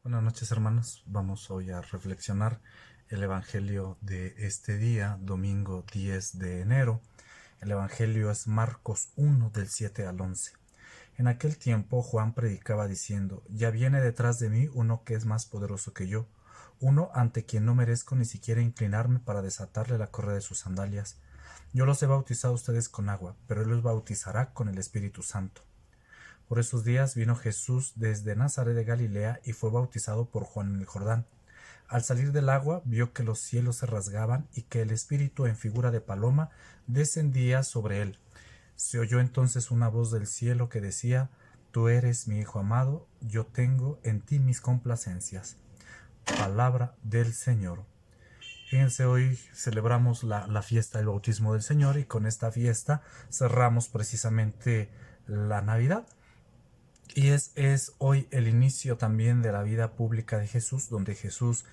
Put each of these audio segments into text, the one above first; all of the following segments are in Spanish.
Buenas noches, hermanos. Vamos hoy a reflexionar el Evangelio de este día, domingo 10 de enero. El Evangelio es Marcos 1 del 7 al 11. En aquel tiempo Juan predicaba diciendo: Ya viene detrás de mí uno que es más poderoso que yo, uno ante quien no merezco ni siquiera inclinarme para desatarle la correa de sus sandalias. Yo los he bautizado a ustedes con agua, pero él los bautizará con el Espíritu Santo. Por esos días vino Jesús desde Nazaret de Galilea y fue bautizado por Juan en el Jordán. Al salir del agua vio que los cielos se rasgaban y que el Espíritu en figura de paloma descendía sobre él. Se oyó entonces una voz del cielo que decía: Tú eres mi Hijo amado, yo tengo en ti mis complacencias. Palabra del Señor. Fíjense, hoy celebramos la fiesta del bautismo del Señor y con esta fiesta cerramos precisamente la Navidad. Y es hoy el inicio también de la vida pública de Jesús, donde Jesús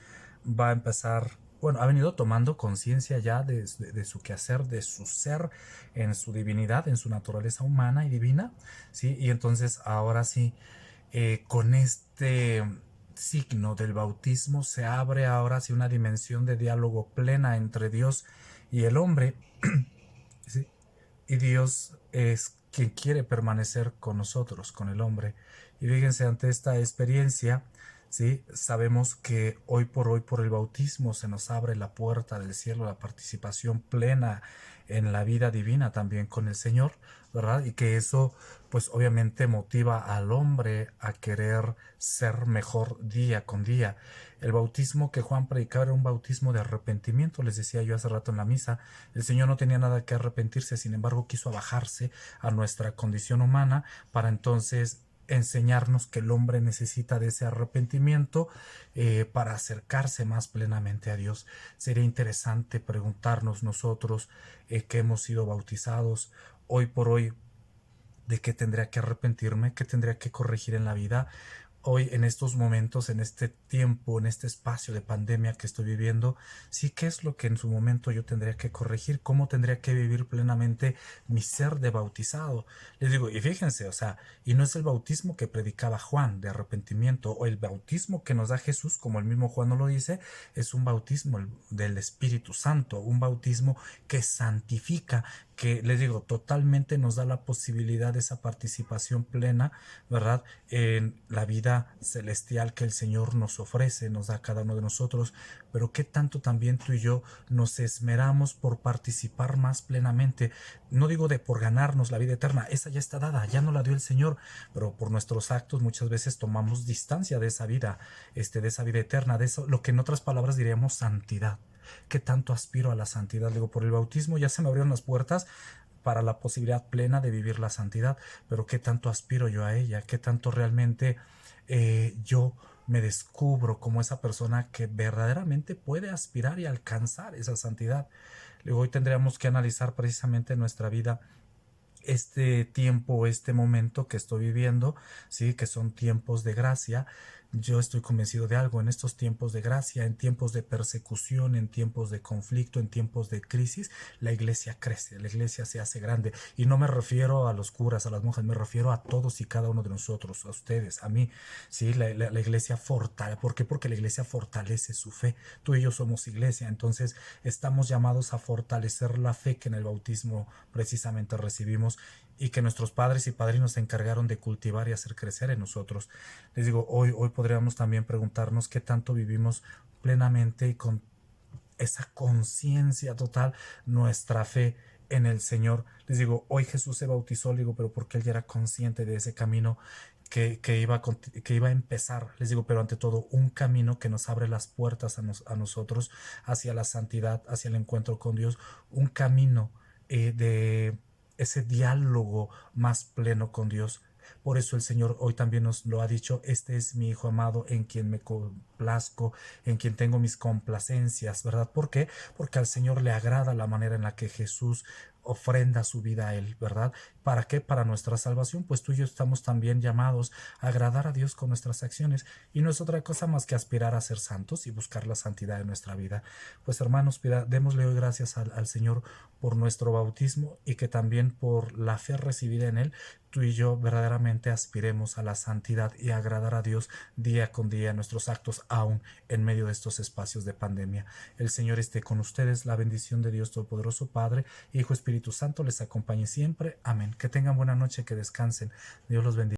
va a empezar, bueno, ha venido tomando conciencia ya de su quehacer, de su ser, en su divinidad, en su naturaleza humana y divina, ¿sí? Y entonces ahora sí, con este signo del bautismo se abre ahora sí una dimensión de diálogo plena entre Dios y el hombre, ¿sí? Y Dios es quien quiere permanecer con nosotros, con el hombre. Y fíjense, ante esta experiencia, ¿sí? Sabemos que hoy por el bautismo se nos abre la puerta del cielo, la participación plena en la vida divina también con el Señor, ¿verdad? Y que eso pues obviamente motiva al hombre a querer ser mejor día con día. El bautismo que Juan predicaba era un bautismo de arrepentimiento, les decía yo hace rato en la misa. El Señor no tenía nada que arrepentirse, sin embargo quiso abajarse a nuestra condición humana para entonces enseñarnos que el hombre necesita de ese arrepentimiento para acercarse más plenamente a Dios. Sería interesante preguntarnos nosotros que hemos sido bautizados hoy por hoy, de qué tendría que arrepentirme, qué tendría que corregir en la vida. Hoy, en estos momentos, en este tiempo, en este espacio de pandemia que estoy viviendo, sí, qué es lo que en su momento yo tendría que corregir, cómo tendría que vivir plenamente mi ser de bautizado. Les digo, y fíjense, o sea, y no es el bautismo que predicaba Juan de arrepentimiento, o el bautismo que nos da Jesús, como el mismo Juan nos lo dice, es un bautismo del Espíritu Santo, un bautismo que santifica, que les digo, totalmente nos da la posibilidad de esa participación plena, ¿verdad? En la vida celestial que el Señor nos ofrece, nos da a cada uno de nosotros, pero qué tanto también tú y yo nos esmeramos por participar más plenamente. No digo de por ganarnos la vida eterna, esa ya está dada, ya no la dio el Señor, pero por nuestros actos muchas veces tomamos distancia de esa vida, de esa vida eterna, de eso, lo que en otras palabras diríamos santidad. ¿Qué tanto aspiro a la santidad? Digo, por el bautismo ya se me abrieron las puertas para la posibilidad plena de vivir la santidad, pero ¿qué tanto aspiro yo a ella? ¿Qué tanto realmente yo me descubro como esa persona que verdaderamente puede aspirar y alcanzar esa santidad? Luego hoy tendríamos que analizar precisamente nuestra vida, este tiempo, este momento que estoy viviendo, sí, que son tiempos de gracia. Yo estoy convencido de algo: en estos tiempos de gracia, en tiempos de persecución, en tiempos de conflicto, en tiempos de crisis, la iglesia crece, la iglesia se hace grande. Y no me refiero a los curas, a las monjas, me refiero a todos y cada uno de nosotros, a ustedes, a mí. Sí, la iglesia fortalece. ¿Por qué? Porque la iglesia fortalece su fe. Tú y yo somos iglesia, entonces estamos llamados a fortalecer la fe que en el bautismo precisamente recibimos y que nuestros padres y padrinos se encargaron de cultivar y hacer crecer en nosotros. Les digo, hoy podríamos también preguntarnos qué tanto vivimos plenamente y con esa conciencia total nuestra fe en el Señor. Les digo, hoy Jesús se bautizó, les digo, pero porque él ya era consciente de ese camino que iba a empezar, les digo, pero ante todo un camino que nos abre las puertas a nosotros hacia la santidad, hacia el encuentro con Dios, un camino de ese diálogo más pleno con Dios. Por eso el Señor hoy también nos lo ha dicho: este es mi Hijo amado en quien me complazco, en quien tengo mis complacencias, ¿verdad? ¿Por qué? Porque al Señor le agrada la manera en la que Jesús ofrenda su vida a Él, ¿verdad? ¿Para qué? Para nuestra salvación, pues tú y yo estamos también llamados a agradar a Dios con nuestras acciones, y no es otra cosa más que aspirar a ser santos y buscar la santidad en nuestra vida. Pues hermanos, démosle hoy gracias al Señor por nuestro bautismo, y que también por la fe recibida en Él, tú y yo verdaderamente aspiremos a la santidad y a agradar a Dios día con día en nuestros actos, aún en medio de estos espacios de pandemia. El Señor esté con ustedes, la bendición de Dios Todopoderoso, Padre, Hijo, Espíritu Santo, les acompañe siempre. Amén. Que tengan buena noche, que descansen. Dios los bendiga.